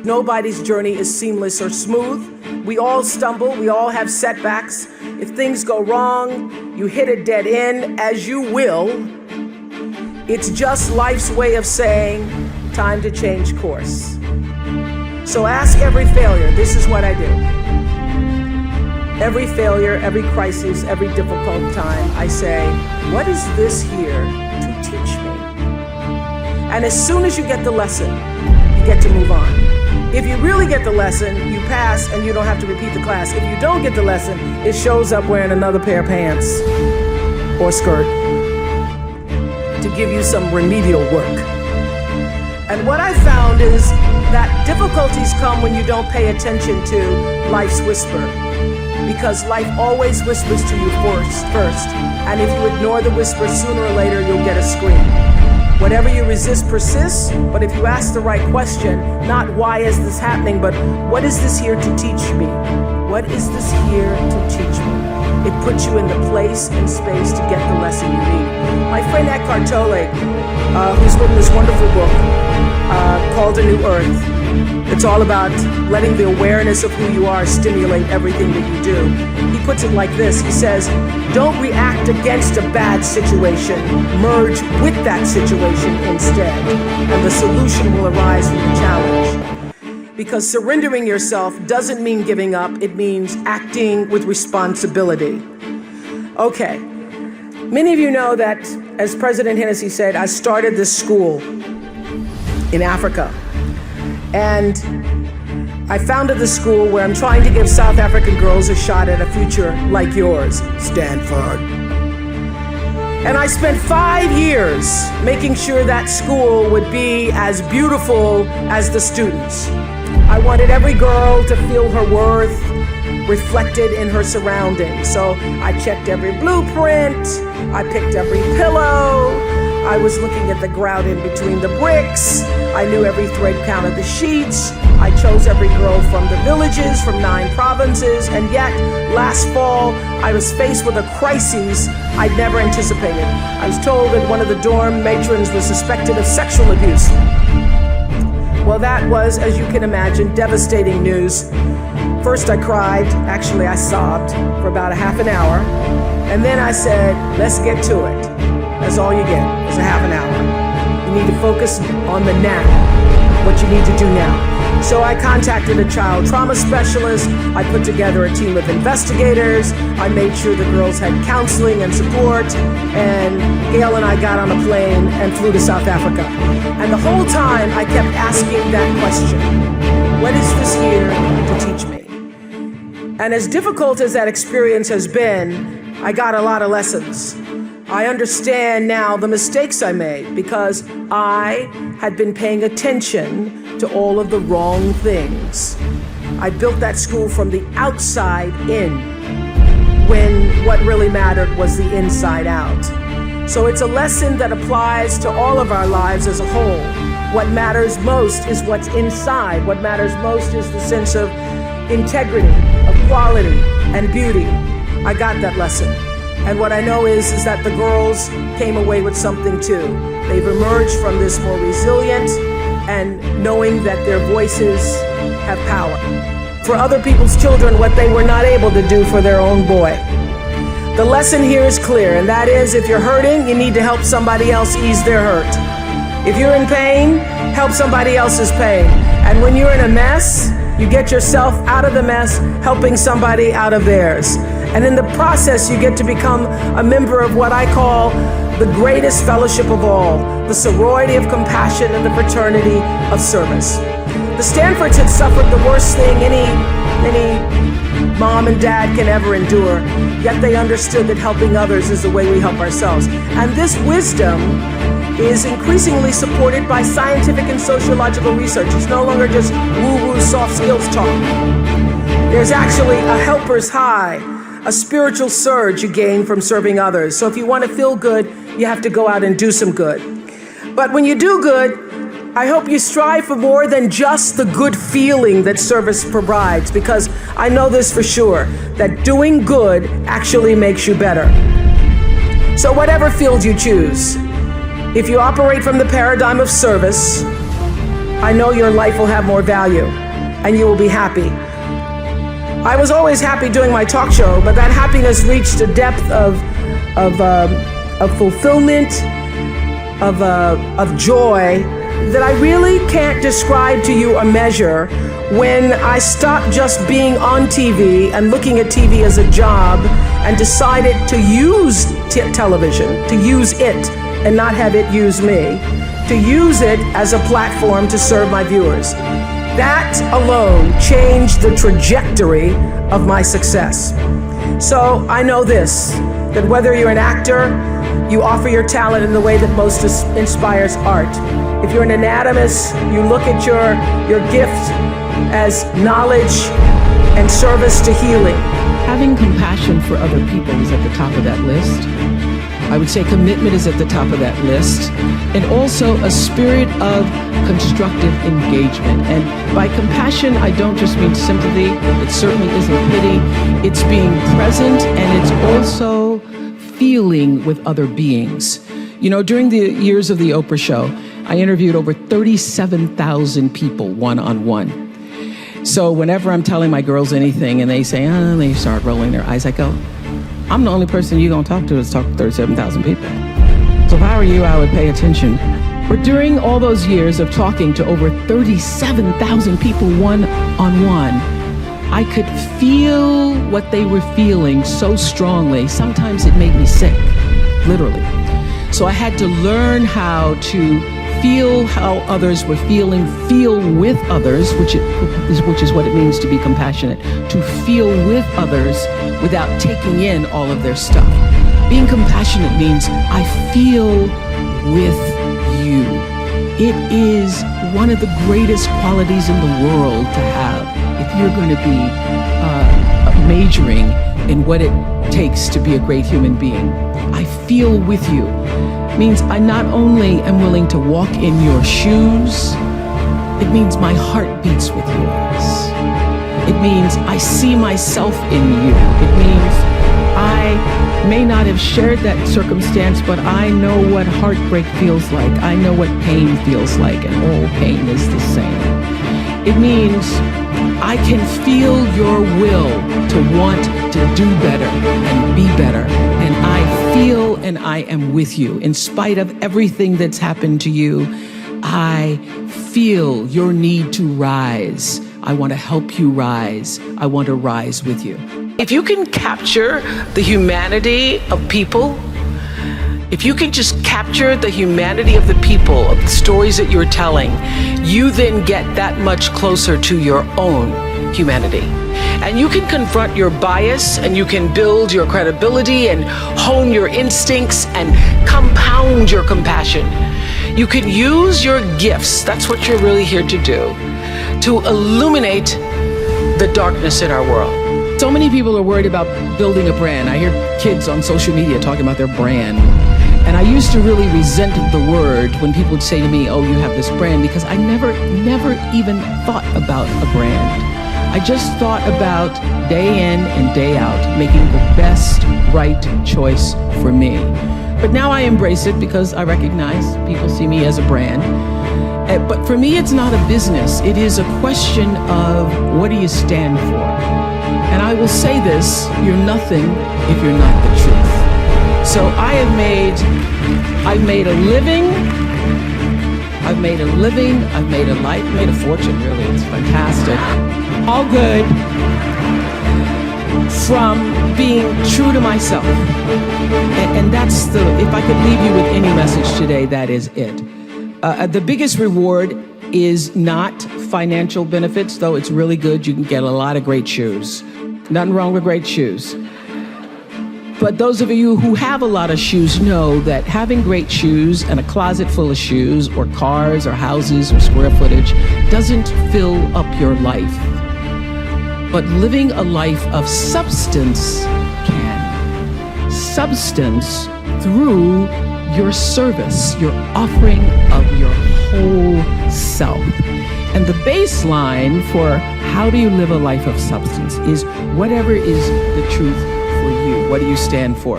Nobody's journey is seamless or smooth. We all stumble, we all have setbacks. If things go wrong, you hit a dead end, as you will. It's just life's way of saying, time to change course. So ask every failure, this is what I do. Every failure, every crisis, every difficult time, I say, what is this here to teach me? And as soon as you get the lesson, you get to move on. If you really get the lesson, you pass and you don't have to repeat the class. If you don't get the lesson, it shows up wearing another pair of pants or skirt to give you some remedial work. And what I found is that difficulties come when you don't pay attention to life's whisper, because life always whispers to you first. And if you ignore the whisper, sooner or later you'll get a scream. Whatever you resist persists, but if you ask the right question, not why is this happening, but what is this here to teach me? What is this here to teach me? It puts you in the place and space to get the lesson you need. My friend Eckhart Tolle, who's written this wonderful book called A New Earth, it's all about letting the awareness of who you are stimulate everything that you do. He puts it like this. He says, don't react against a bad situation. Merge with that situation instead, and the solution will arise from the challenge. Because surrendering yourself doesn't mean giving up. It means acting with responsibility. Okay. Many of you know that, as President Hennessy said, I started this school in Africa. And I founded the school where I'm trying to give South African girls a shot at a future like yours, Stanford. And I spent 5 years making sure that school would be as beautiful as the students. I wanted every girl to feel her worth reflected in her surroundings. So I checked every blueprint, I picked every pillow, I was looking at the grout in between the bricks. I knew every thread count of the sheets. I chose every girl from the villages, from 9 provinces, and yet, last fall, I was faced with a crisis I'd never anticipated. I was told that one of the dorm matrons was suspected of sexual abuse. Well, that was, as you can imagine, devastating news. First I cried, actually I sobbed for about a half an hour, and then I said, let's get to it. That's all you get, is a half an hour. You need to focus on the now, what you need to do now. So I contacted a child trauma specialist, I put together a team of investigators, I made sure the girls had counseling and support, and Gail and I got on a plane and flew to South Africa. And the whole time I kept asking that question, what is this here to teach me? And as difficult as that experience has been, I got a lot of lessons. I understand now the mistakes I made because I had been paying attention to all of the wrong things. I built that school from the outside in, when what really mattered was the inside out. So it's a lesson that applies to all of our lives as a whole. What matters most is what's inside. What matters most is the sense of integrity, of quality, and beauty. I got that lesson. And what I know is that the girls came away with something too. They've emerged from this more resilient and knowing that their voices have power. For other people's children, what they were not able to do for their own boy. The lesson here is clear, and that is if you're hurting, you need to help somebody else ease their hurt. If you're in pain, help somebody else's pain. And when you're in a mess, you get yourself out of the mess, helping somebody out of theirs. And in the process, you get to become a member of what I call the greatest fellowship of all, the sorority of compassion and the fraternity of service. The Stanfords had suffered the worst thing any mom and dad can ever endure, yet they understood that helping others is the way we help ourselves. And this wisdom is increasingly supported by scientific and sociological research. It's no longer just woo-woo soft skills talk. There's actually a helper's high, a spiritual surge you gain from serving others. So if you want to feel good, you have to go out and do some good. But when you do good, I hope you strive for more than just the good feeling that service provides, because I know this for sure, that doing good actually makes you better. So whatever field you choose, if you operate from the paradigm of service, I know your life will have more value and you will be happy. I was always happy doing my talk show, but that happiness reached a depth of fulfillment, of joy that I really can't describe to you or measure when I stopped just being on TV and looking at TV as a job and decided to use television, to use it and not have it use me, to use it as a platform to serve my viewers. That alone changed the trajectory of my success. So I know this, that whether you're an actor, you offer your talent in the way that most inspires art. If you're an anatomist, you look at your gift as knowledge and service to healing. Having compassion for other people is at the top of that list. I would say commitment is at the top of that list, and also a spirit of constructive engagement. And by compassion, I don't just mean sympathy. It certainly isn't pity. It's being present, and it's also feeling with other beings. You know, during the years of the Oprah show, I interviewed over 37,000 people one-on-one. So whenever I'm telling my girls anything and they say, they start rolling their eyes, I go, I'm the only person you're gonna talk to is talk to 37,000 people. So if I were you, I would pay attention. But during all those years of talking to over 37,000 people one-on-one, I could feel what they were feeling so strongly. Sometimes it made me sick, literally. So I had to learn how to feel how others were feeling, feel with others, which is what it means to be compassionate, to feel with others without taking in all of their stuff. Being compassionate means I feel with you. It is one of the greatest qualities in the world to have if you're going to be majoring in what it takes to be a great human being. I feel with you. Means I not only am willing to walk in your shoes, it means my heart beats with yours. It means I see myself in you. It means I may not have shared that circumstance, but I know what heartbreak feels like. I know what pain feels like, and all pain is the same. It means I can feel your will to want to do better and be better. And I feel and I am with you. In spite of everything that's happened to you, I feel your need to rise. I want to help you rise. I want to rise with you. If you can capture the humanity of people, if you can just capture the humanity of the people, of the stories that you're telling, you then get that much closer to your own humanity. And you can confront your bias, and you can build your credibility and hone your instincts and compound your compassion. You can use your gifts, that's what you're really here to do, to illuminate the darkness in our world. So many people are worried about building a brand. I hear kids on social media talking about their brand. And I used to really resent the word when people would say to me, oh, you have this brand, because I never even thought about a brand. I just thought about day in and day out, making the best right choice for me. But now I embrace it because I recognize people see me as a brand. But for me, it's not a business. It is a question of what do you stand for? And I will say this, you're nothing if you're not the truth. So I've made a living, I've made a life, made a fortune, really, it's fantastic. All good from being true to myself. And that's if I could leave you with any message today, that is it. The biggest reward is not financial benefits, though it's really good. You can get a lot of great shoes. Nothing wrong with great shoes. But those of you who have a lot of shoes know that having great shoes and a closet full of shoes or cars or houses or square footage doesn't fill up your life. But living a life of substance can. Substance through your service, your offering of your whole self. And the baseline for how do you live a life of substance is whatever is the truth for you. What do you stand for?